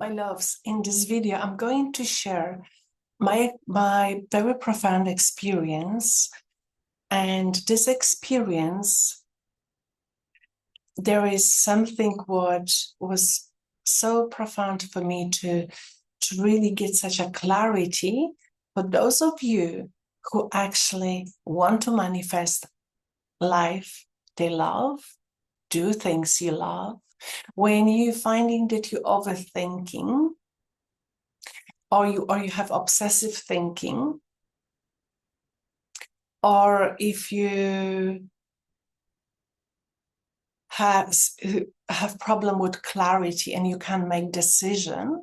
My loves, in this video, I'm going to share my very profound experience. And this experience, there is something what was so profound for me to really get such a clarity for those of you who actually want to manifest life they love, do things you love. When you're finding that you're overthinking, or you have obsessive thinking, or if you have problem with clarity and you can't make decision,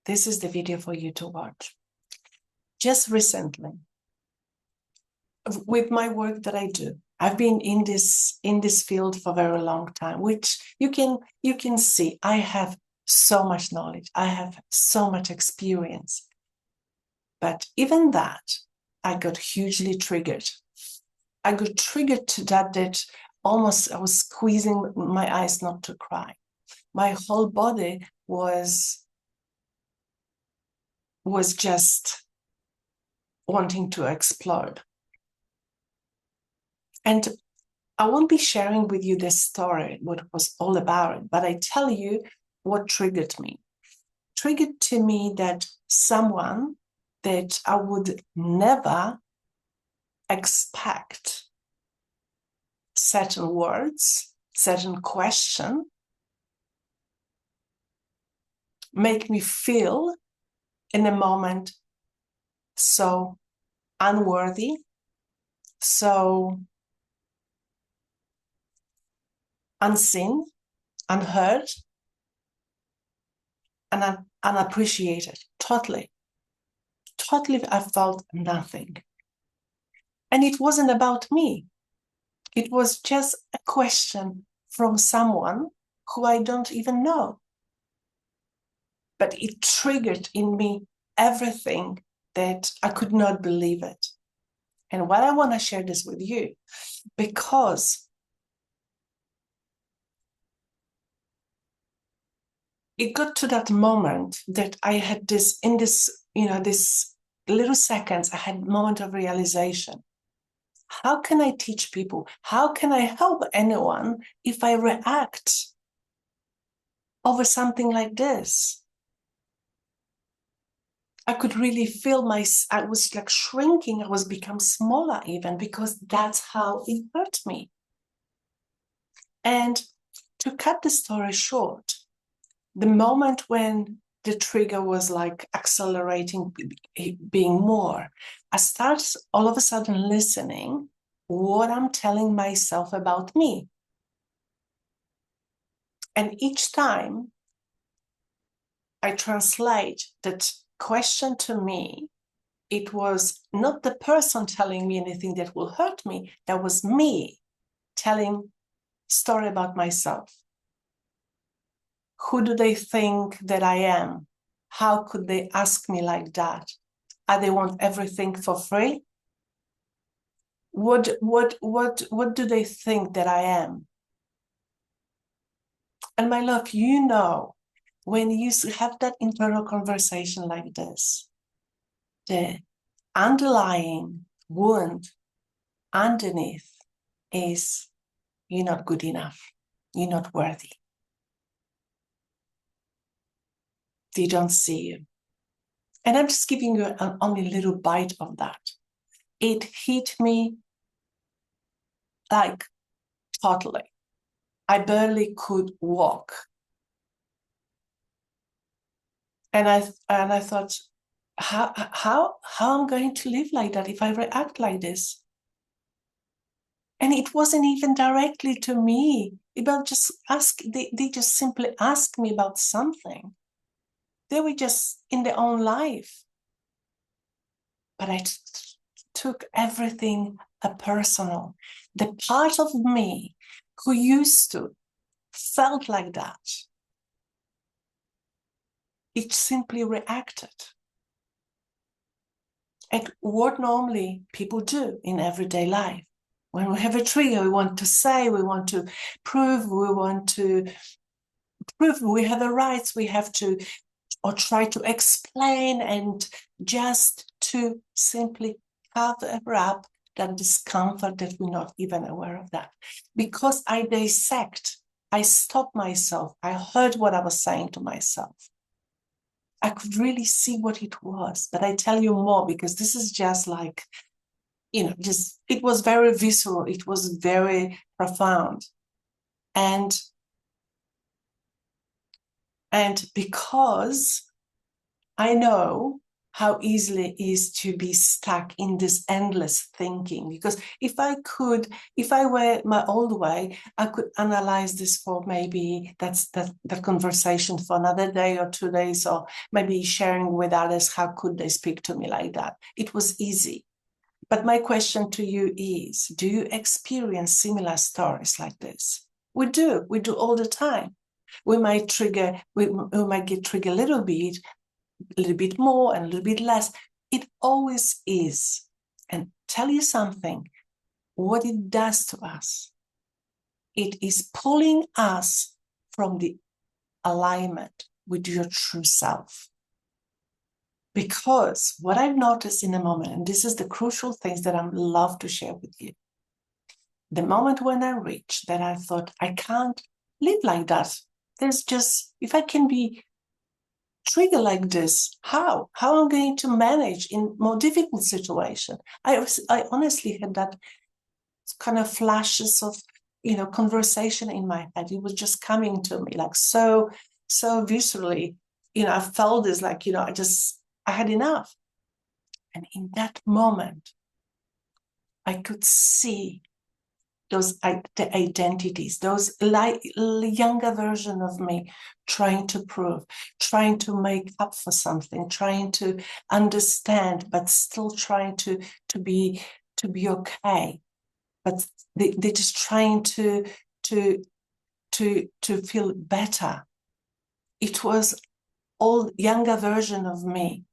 this is the video for you to watch. Just recently, with my work that I do, I've been in this field for a very long time, which you can see I have so much knowledge, I have so much experience. But even that, I got hugely triggered. I got triggered to that almost I was squeezing my eyes not to cry. My whole body was just wanting to explode. And I won't be sharing with you this story, what it was all about, but I tell you what triggered me. Triggered to me that someone that I would never expect certain words, certain question, make me feel in a moment so unworthy, so unseen, unheard, and unappreciated. Totally, I felt nothing. And it wasn't about me. It was just a question from someone who I don't even know. But it triggered in me everything that I could not believe it. And why I want to share this with you, because it got to that moment that I had this little seconds, I had a moment of realization. How can I teach people? How can I help anyone if I react over something like this? I could really feel I was like shrinking. I was become smaller even, because that's how it hurt me. And to cut the story short, the moment when the trigger was like accelerating, being more, I started all of a sudden listening what I'm telling myself about me. And each time I translate that question to me, it was not the person telling me anything that will hurt me. That was me telling story about myself. Who do they think that I am? How could they ask me like that? They want everything for free? What do they think that I am? And my love, when you have that internal conversation like this, the underlying wound underneath is you're not good enough. You're not worthy. They don't see you. And I'm just giving you only a little bite of that. It hit me like totally. I barely could walk. And I thought, how I'm going to live like that if I react like this? And it wasn't even directly to me. About just they just simply asked me about something. They were just in their own life. But I took everything personal. The part of me who used to felt like that, it simply reacted. And what normally people do in everyday life, when we have a trigger, we want to say, we want to prove, we want to prove we have the rights, we have to, or try to explain, and just to simply cover up that discomfort that we're not even aware of that. Because I dissect, I stop myself, I heard what I was saying to myself. I could really see what it was, but I tell you more because this is just like, just, it was very visceral, it was very profound. And because I know how easily it is to be stuck in this endless thinking, because if I were my old way, I could analyze this for maybe that conversation for another day or 2 days, or maybe sharing with others how could they speak to me like that. It was easy. But my question to you is, do you experience similar stories like this? We do all the time. We might get triggered a little bit more and a little bit less. It always is. And tell you something, what it does to us, it is pulling us from the alignment with your true self. Because what I've noticed in a moment, and this is the crucial things that I love to share with you, the moment when I reached that, I thought, I can't live like that. There's just, if I can be triggered like this, how I'm going to manage in more difficult situation. I honestly had that kind of flashes of conversation in my head. It was just coming to me like so viscerally. I felt this like, I had enough. And in that moment, I could see the identities, those younger version of me trying to prove, trying to make up for something, trying to understand, but still trying to be okay. But they're just trying to feel better. It was all younger version of me.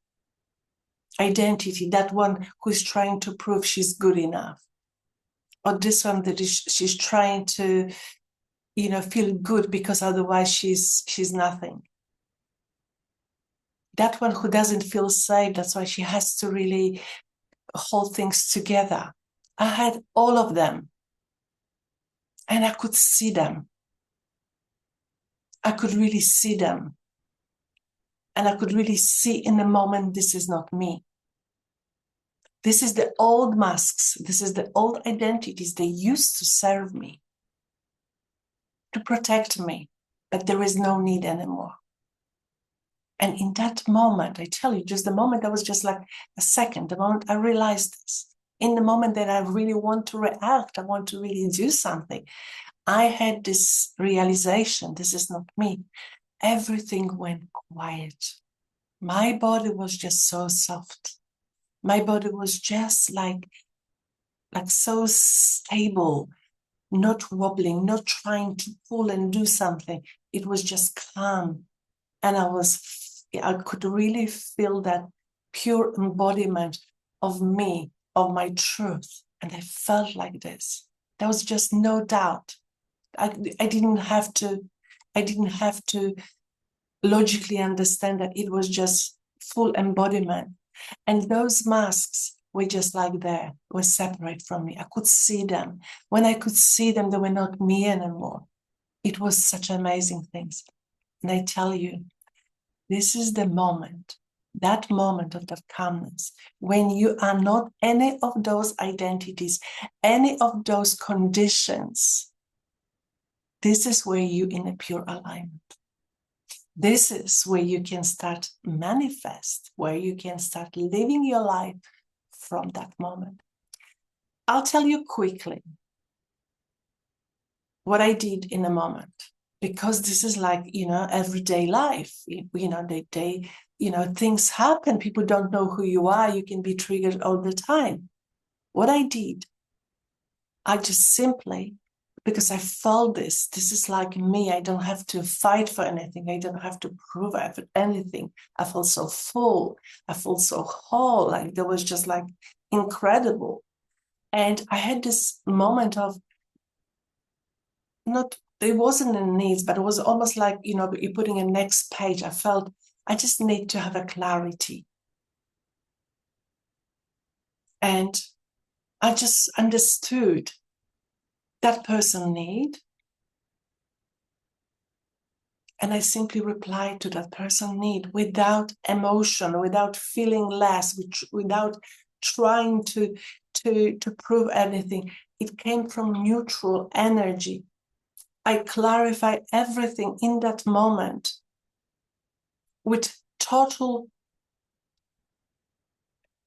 Identity, that one who's trying to prove she's good enough. Or this one that she's trying to, feel good because otherwise she's nothing. That one who doesn't feel safe, that's why she has to really hold things together. I had all of them. And I could see them. I could really see them. And I could really see in the moment, this is not me. This is the old masks. This is the old identities. They used to serve me, to protect me, but there is no need anymore. And in that moment, I tell you, just the moment, that was just like a second, the moment I realized this, in the moment that I really want to react, I want to really do something, I had this realization, this is not me. Everything went quiet. My body was just so soft. My body was just like so stable, not wobbling, not trying to pull and do something. It was just calm. And I could really feel that pure embodiment of me, of my truth. And I felt like this. There was just no doubt. I didn't have to logically understand that it was just full embodiment. And those masks were just like there, were separate from me. I could see them. When I could see them, they were not me anymore. It was such amazing things. And I tell you, this is the moment, that moment of that calmness, when you are not any of those identities, any of those conditions. This is where you're in a pure alignment. This is where you can start manifest, where you can start living your life from that moment. I'll tell you quickly what I did in a moment, because this is like, everyday life. Things happen. People don't know who you are. You can be triggered all the time. What I did, I just simply, because I felt this is like me. I don't have to fight for anything. I don't have to prove anything. I felt so full. I felt so whole. Like there was just like incredible. And I had this moment of not it wasn't a need, but it was almost like, you're putting a next page. I felt I just need to have a clarity. And I just understood that person need. And I simply replied to that person need without emotion, without feeling less, without trying to prove anything. It came from neutral energy. I clarified everything in that moment with total,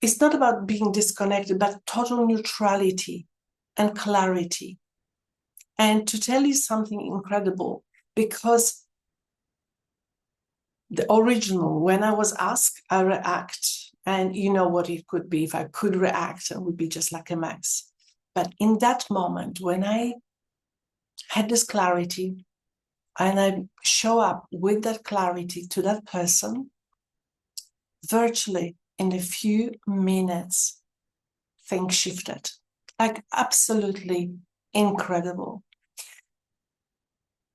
it's not about being disconnected, but total neutrality and clarity. And to tell you something incredible, because the original, when I was asked, I react. And you know what it could be. If I could react, it would be just like a mess. But in that moment, when I had this clarity and I show up with that clarity to that person, virtually in a few minutes, things shifted. Like absolutely incredible.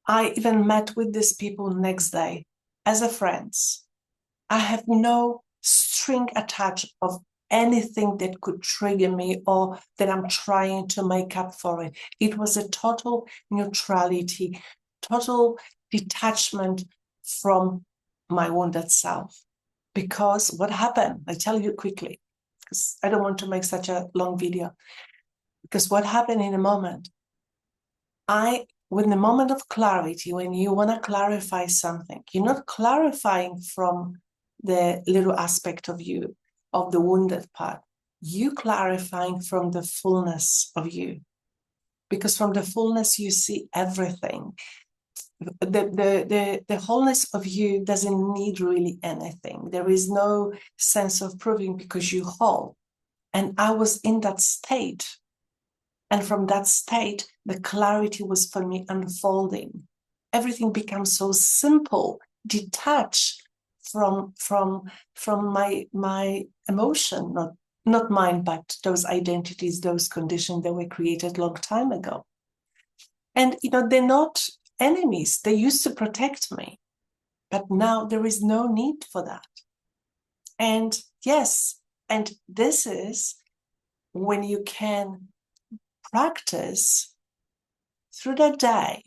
I even met with these people next day as a friends. I have no string attached of anything that could trigger me or that I'm trying to make up for it. It was a total neutrality, total detachment from my wounded self. Because what happened, I tell you quickly, because I don't want to make such a long video. Because what happened in a moment, with the moment of clarity, when you want to clarify something, you're not clarifying from the little aspect of you, of the wounded part. You clarifying from the fullness of you. Because from the fullness, you see everything. The wholeness of you doesn't need really anything. There is no sense of proving because you whole. And I was in that state. And from that state, the clarity was for me unfolding. Everything becomes so simple, detached from my emotion, not mine, but those identities, those conditions that were created a long time ago. And they're not enemies. They used to protect me, but now there is no need for that. And yes, and this is when you can practice through the day.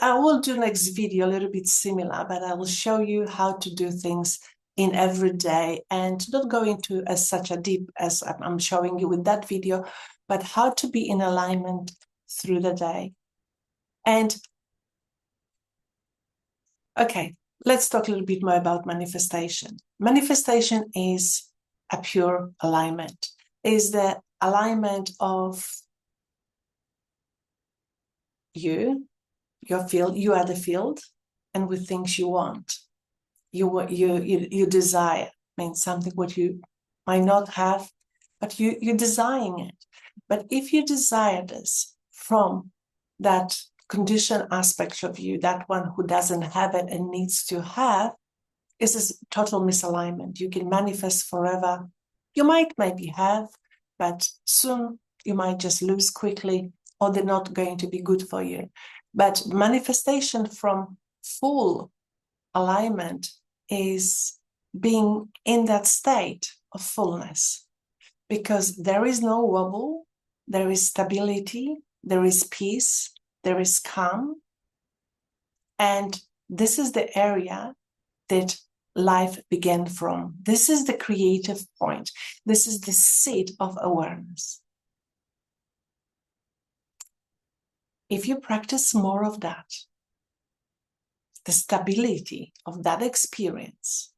I will do next video a little bit similar, but I will show you how to do things in every day and not go into such a deep as I'm showing you with that video, but how to be in alignment through the day. And okay, let's talk a little bit more about manifestation. Manifestation is a pure alignment, is the alignment of your field, you are the field, and with things you want, you desire. Means something what you might not have, but you're desiring it. But if you desire this from that conditioned aspect of you, that one who doesn't have it and needs to have, is this total misalignment. You can manifest forever. You might maybe have, but soon you might just lose quickly, or they're not going to be good for you. But manifestation from full alignment is being in that state of fullness, because there is no wobble, there is stability, there is peace, there is calm. And this is the area that life began from. This is the creative point. This is the seat of awareness. If you practice more of that, the stability of that experience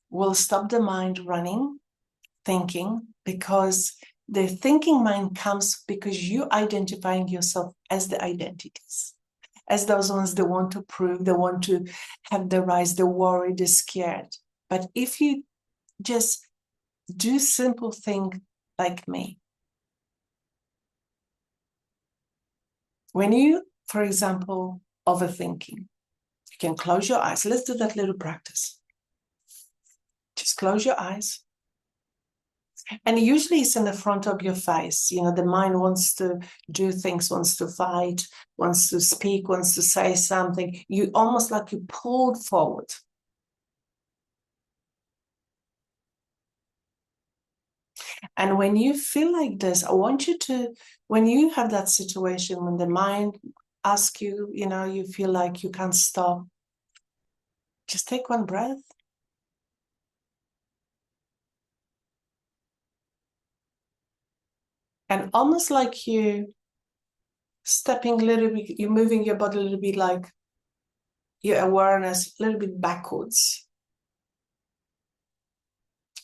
will stop the mind running, thinking, because the thinking mind comes because you identifying yourself as the identities, as those ones that want to prove, they want to have the rise, the worry, the scared. But if you just do simple thing like me, when you, for example, overthinking, you can close your eyes. Let's do that little practice. Just close your eyes And usually it's in the front of your face. You know, the mind wants to do things, wants to fight, wants to speak, wants to say something. You almost like you pulled forward. And when you feel like this, I want you to, when you have that situation, when the mind asks you, you know, you feel like you can't stop, just take one breath. And almost like you stepping a little bit, you're moving your body a little bit, like your awareness a little bit backwards.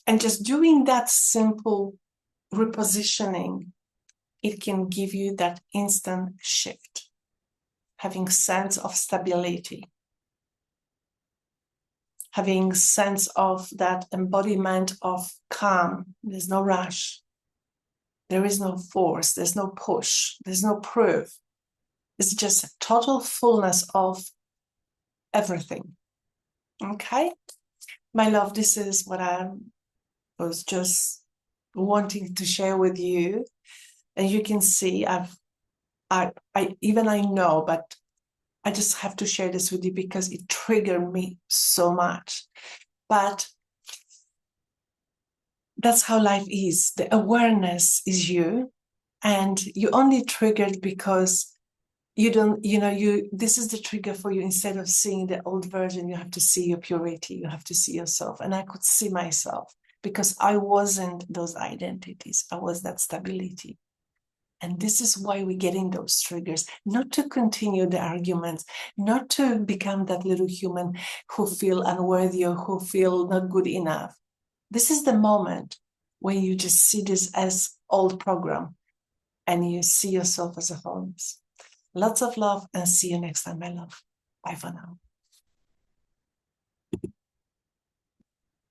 And just doing that simple repositioning, it can give you that instant shift, having sense of stability, having sense of that embodiment of calm. There's no rush. There is no force. There's no push. There's no proof. It's just a total fullness of everything. Okay? My love, this is what I was just wanting to share with you. And you can see I know, but I just have to share this with you because it triggered me so much. But that's how life is. The awareness is you, and you only triggered because you don't, this is the trigger for you. Instead of seeing the old version, you have to see your purity, you have to see yourself. And I could see myself because I wasn't those identities. I was that stability. And this is why we're getting those triggers, not to continue the arguments, not to become that little human who feel unworthy or who feel not good enough. This is the moment when you just see this as old program and you see yourself as a wholeness. Lots of love and see you next time, my love. Bye for now.